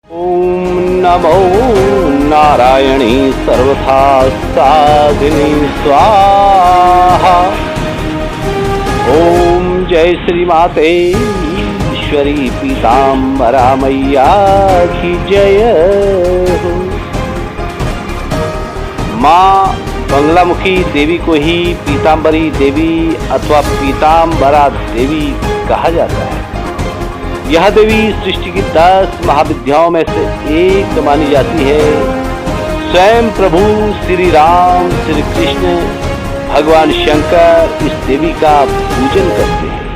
ओम नमो नारायणी सर्वथा साधिनी स्वाहा। ओम जय श्री माते ईश्वरी पीताम्बरा मैया की जय हो। माँ बंगलामुखी देवी को ही पीताम्बरी देवी अथवा पीताम्बरा देवी कहा जाता है। यह देवी सृष्टि की 10 महाविद्याओं में से एक मानी जाती है। स्वयं प्रभु श्री राम श्री कृष्ण भगवान शंकर इस देवी का पूजन करते हैं।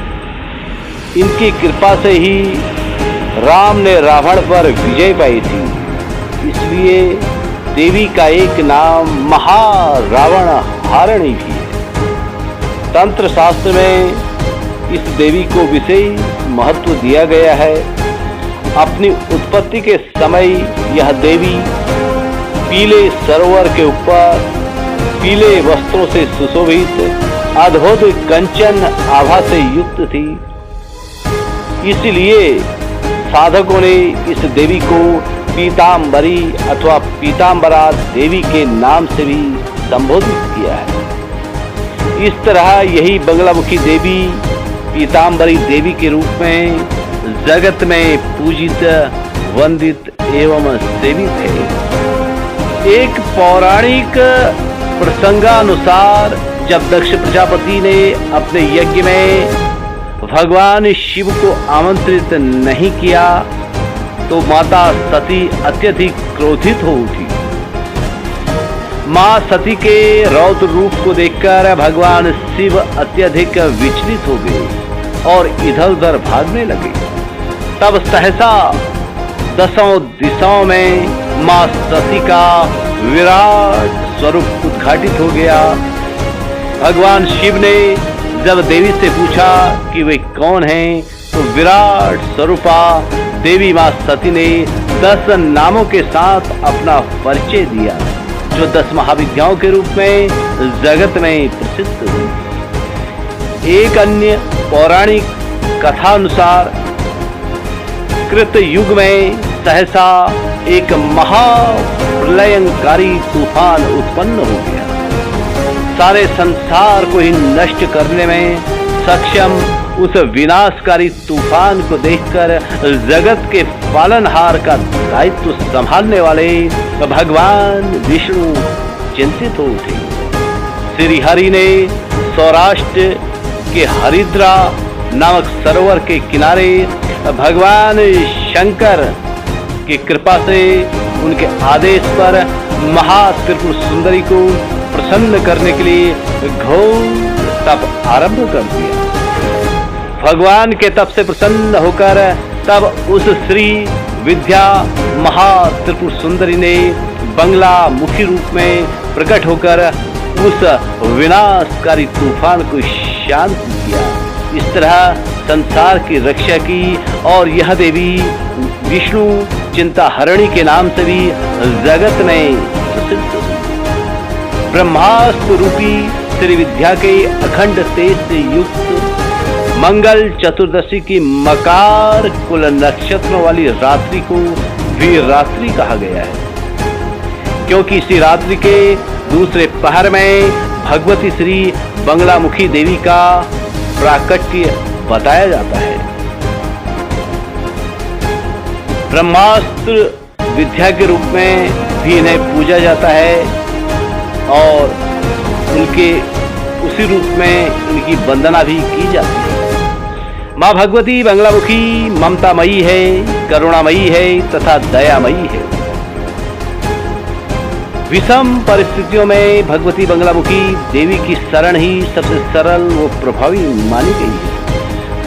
इनकी कृपा से ही राम ने रावण पर विजय पाई थी, इसलिए देवी का एक नाम महारावण हारिणी भी है। तंत्र शास्त्र में इस देवी को विशेष महत्व दिया गया है। अपनी उत्पत्ति के समय यह देवी पीले सरोवर के ऊपर पीले वस्त्रों से सुशोभित अद्भुत कंचन आभा से युक्त थी। इसलिए साधकों ने इस देवी को पीताम्बरी अथवा पीताम्बरा देवी के नाम से भी संबोधित किया है। इस तरह यही बंगलामुखी देवी पीताम्बरी देवी के रूप में जगत में पूजित वंदित एवं सेवित है। एक पौराणिक प्रसंगानुसार जब दक्ष प्रजापति ने अपने यज्ञ में भगवान शिव को आमंत्रित नहीं किया तो माता सती अत्यधिक क्रोधित हो उठी। मां सती के रौद्र रूप को देखकर भगवान शिव अत्यधिक विचलित हो गए और इधर उधर भागने लगे। तब सहसा 10 दिशाओं में मां सती का विराट स्वरूप उद्घाटित हो गया। भगवान शिव ने जब देवी से पूछा कि वे कौन हैं, तो विराट स्वरूपा देवी मां सती ने 10 नामों के साथ अपना परिचय दिया, जो 10 महाविद्याओं के रूप में जगत में प्रसिद्ध हुई। एक अन्य पौराणिक कथानुसार कृत युग में सहसा एक महाप्रलयंकारी तूफान उत्पन्न हो गया। सारे संसार को ही नष्ट करने में सक्षम उस विनाशकारी तूफान को देखकर जगत के पालनहार का दायित्व संभालने वाले भगवान विष्णु चिंतित हो उठे। श्री हरि ने सौराष्ट्र के हरिद्रा नामक सरोवर के किनारे भगवान शंकर की कृपा से उनके आदेश पर महात्रिपुर सुंदरी को प्रसन्न करने के लिए घोर तप आरंभ कर दिया। भगवान के तप से प्रसन्न होकर तब उस श्री विद्या महात्रिपुर सुंदरी ने बंगला मुखी रूप में प्रकट होकर उस विनाशकारी तूफान को शांत किया। इस तरह संसार की रक्षा की और यह देवी विष्णु चिंता हरिणी के नाम से भी जगत में प्रसिद्ध हुई। ब्रह्मास्त्र रूपी श्री विद्या के अखंड तेज से युक्त मंगल चतुर्दशी की मकार कुल नक्षत्रों वाली रात्रि को वीर रात्रि कहा गया है, क्योंकि इसी रात्रि के दूसरे पहर में भगवती श्री बंगलामुखी देवी का प्राकट्य बताया जाता है। ब्रह्मास्त्र विद्या के रूप में भी इन्हें पूजा जाता है और उनके उसी रूप में इनकी वंदना भी की जाती है। माँ भगवती बंगलामुखी ममतामयी है, करुणामयी है तथा दयामयी है। विषम परिस्थितियों में भगवती बंगलामुखी देवी की शरण ही सबसे सरल व प्रभावी मानी गई है।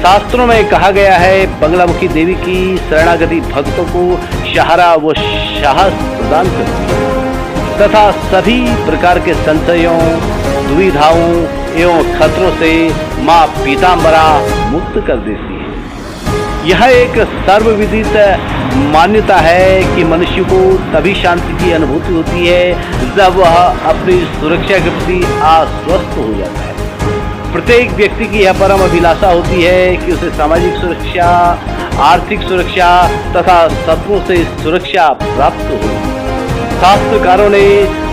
शास्त्रों में कहा गया है, बंगलामुखी देवी की शरणागति भक्तों को सहारा व साहस प्रदान करती है तथा सभी प्रकार के संशयों, दुविधाओं एवं खतरों से माँ पीताम्बरा मुक्त कर देती है। यह एक सर्वविदित मान्यता है कि मनुष्य को तभी शांति की अनुभूति होती है जब वह अपनी सुरक्षा के प्रति आश्वस्त हो जाता है। प्रत्येक व्यक्ति की यह परम अभिलाषा होती है कि उसे सामाजिक सुरक्षा आर्थिक सुरक्षा तथा शत्रुओं से सुरक्षा प्राप्त हो। शास्त्रकारों ने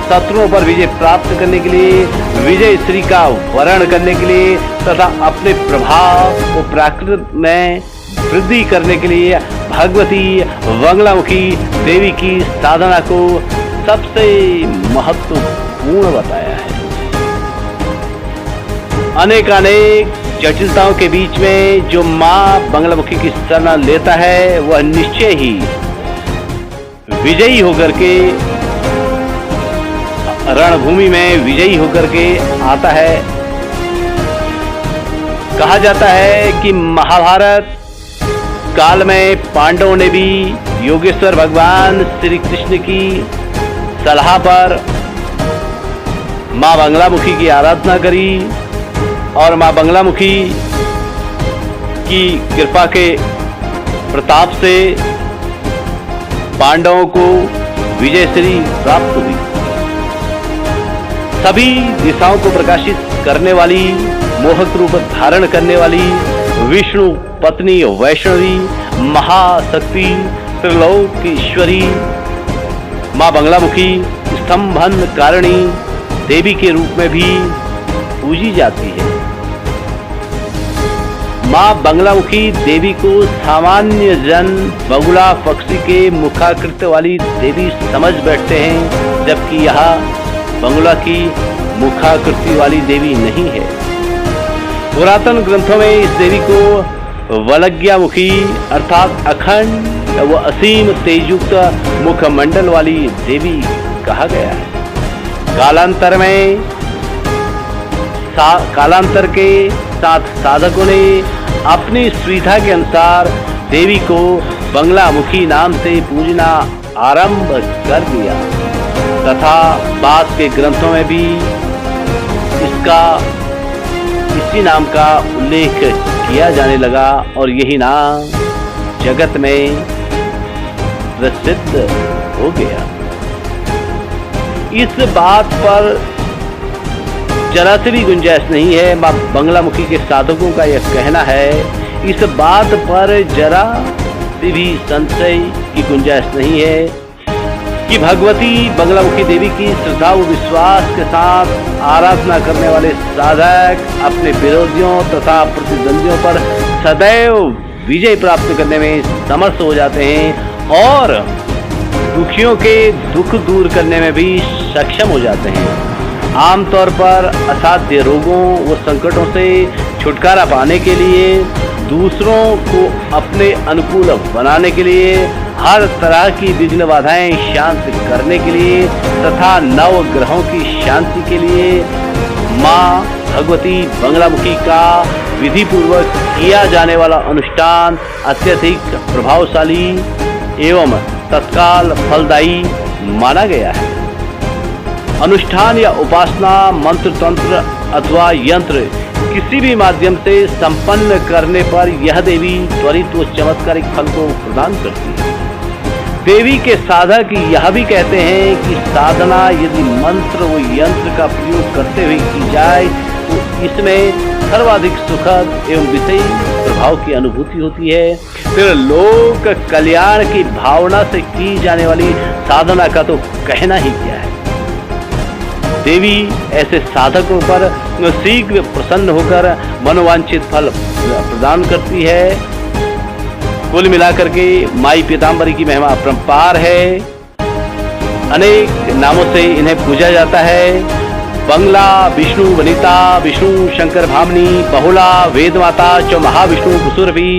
शत्रुओं पर विजय प्राप्त करने के लिए, विजय श्री का वर्ण करने के लिए तथा अपने प्रभाव और प्राकृत में वृद्धि करने के लिए भगवती बंगलामुखी देवी की साधना को सबसे महत्वपूर्ण बताया है। अनेकानेक जटिलताओं के बीच में जो मां बंगलामुखी की शरण लेता है वह निश्चय ही विजयी होकर के रणभूमि में विजयी होकर के आता है। कहा जाता है कि महाभारत काल में पांडवों ने भी योगेश्वर भगवान श्री कृष्ण की सलाह पर मां बंगलामुखी की आराधना करी और मां बंगलामुखी की कृपा के प्रताप से पांडवों को विजयश्री प्राप्त हुई। सभी दिशाओं को प्रकाशित करने वाली, मोहक रूप धारण करने वाली विष्णु पत्नी वैष्णवी महाशक्ति त्रिलोकेश्वरी मां बंगलामुखी स्तंभन कारिणी देवी के रूप में भी पूजी जाती है। मां बंगलामुखी देवी को सामान्य जन बगुला पक्षी के मुखाकृति वाली देवी समझ बैठते हैं, जबकि यह बंगला की मुखाकृति वाली देवी नहीं है। पुरातन ग्रंथों में इस देवी को वलज्ञामुखी अर्थात अखंड व असीम तेजयुक्त मुखमंडल वाली देवी कहा गया है। कालांतर के साथ साधकों ने अपनी सुविधा के अनुसार देवी को बंगलामुखी नाम से पूजना आरंभ कर दिया तथा बाद के ग्रंथों में भी इसी नाम का उल्लेख किया जाने लगा और यही नाम जगत में प्रसिद्ध हो गया। इस बात पर जरा से भी गुंजाइश नहीं है, मां बंगलामुखी के साधकों का यह कहना है, इस बात पर जरा से भी संशय की गुंजाइश नहीं है कि भगवती बंगलामुखी देवी की श्रद्धा व विश्वास के साथ आराधना करने वाले साधक अपने विरोधियों तथा प्रतिद्वंदियों पर सदैव विजय प्राप्त करने में समर्थ हो जाते हैं और दुखियों के दुख दूर करने में भी सक्षम हो जाते हैं। आमतौर पर असाध्य रोगों व संकटों से छुटकारा पाने के लिए, दूसरों को अपने अनुकूल बनाने के लिए, हर तरह की विघ्न बाधाएं शांत करने के लिए तथा नव ग्रहों की शांति के लिए मां भगवती बंगलामुखी का विधि पूर्वक किया जाने वाला अनुष्ठान अत्यधिक प्रभावशाली एवं तत्काल फलदायी माना गया है। अनुष्ठान या उपासना मंत्र तंत्र अथवा यंत्र किसी भी माध्यम से संपन्न करने पर यह देवी त्वरित व चमत्कारिक फल को प्रदान करती है। देवी के साधक यह भी कहते हैं कि साधना यदि मंत्र व यंत्र का प्रयोग करते हुए की जाए तो इसमें सर्वाधिक सुखद एवं विषयी प्रभाव की अनुभूति होती है। फिर लोक कल्याण की भावना से की जाने वाली साधना का तो कहना ही क्या है। देवी ऐसे साधकों पर शीघ्र प्रसन्न होकर मनोवांछित फल प्रदान करती है। कुल मिलाकर के माई पीताम्बरी की महिमा अपरंपार है। अनेक नामों से इन्हें पूजा जाता है। बंगला विष्णु वनिता, विष्णु शंकर भामनी, बहुला वेदमाता च महाविष्णु कुसुरभि,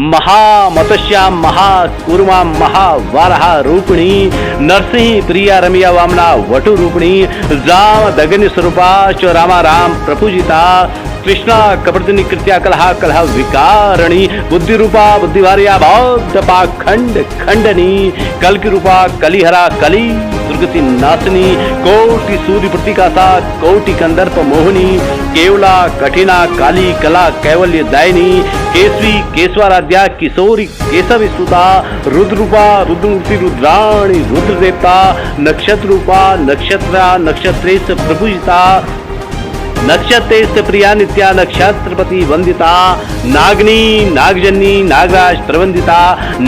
महामतस्या, महाकूर्मा, महावाराह रूपिणी, नरसिंह प्रिया रमिया वामना वटु रूपिणी, राम दगन्य स्वरूपा च रामा राम प्रपूजिता, कृष्णा कपर्दिनी कृत्या कलहा कलह विकारणी, बुद्धि रूपा बुद्धिवार्या बौद्ध पाखंड खंडनी, कल की रूपा कलिहरा कली दुर्गति नाशनी, कोटि सूर्य प्रतिकासा कोटि कंदर्प मोहिनी, केवला कठिना काली कला कैवल्य दायिनी, केसवी केशवाराध्या किशोरी केशव स्तुता, रुद्र रूपा रुद्रमूर्ति रुद्राणी रुद्र देवता, नक्षत्र रूपा नक्षत्रा नक्षत्रेश प्रपूजिता, नक्षत्रेस्य प्रिया नित्या नक्षत्रपति वंदिता नागनी नागजन्नी नागराज प्रवंदिता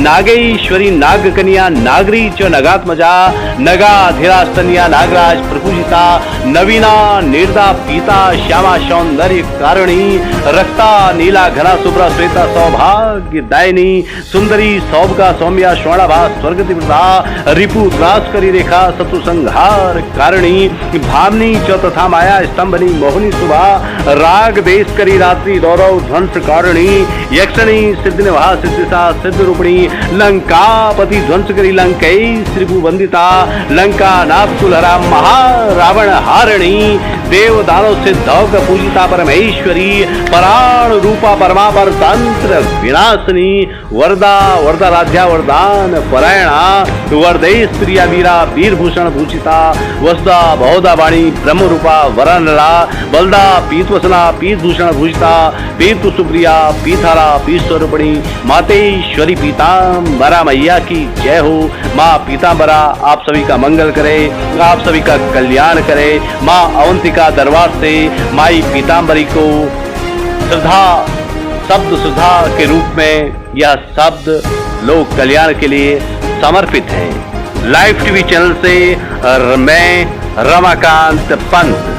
नागेश्वरी नागकन्या नागरी च नगात्मजा नगाधिरास्तन्या नागराज प्रपूजिता नवीना निर्दा पीता श्यामा सौंदर्य कारिणी रक्ता नीला घना शुभ्रा श्वेता सौभाग्य दायिनी सुंदरी सौभगा सौम्या स्वर्णाभा स्वर्गतिवृता रिपु त्रास्करी रेखा शत्रु संहार कारिणी भावनी च तथा माया स्तंभनी मोहनी सुभा राग देश करी रात्रि गौरव ध्वंस कारिणी यक्षणी सिद्धिनिभा सिद्धिसा सिद्ध रूपिणी लंकापति ध्वंस करी लंकई श्रीभु वंदिता लंका नाथकुलहरा महारावण हारिणी देव दानव सिद्धौक पूजिता परमेश्वरी पराण रूपा परमापर तंत्र विनाशिनी वरदा वरदा राज्या वरदान परायणा वरदे स्त्रिया वीरा वीरभूषण भूषिता वसुदा बहुधा वाणी ब्रह्म रूपा वरनला बलदा पीतवसना पीतभूषण भूषिता पीत सुप्रिया पीथारा पीत स्वरूपिणी मातेश्वरी पीताम्बरा मैया की जय हो। माँ पीताम्बरा आप सभी का मंगल करे, आप सभी का कल्याण करे। माँ अवंतिका दरबार से माई पीताम्बरी को शब्द सुधा के रूप में यह शब्द लोक कल्याण के लिए समर्पित है। लाइव टीवी चैनल से मैं रमाकांत पंत।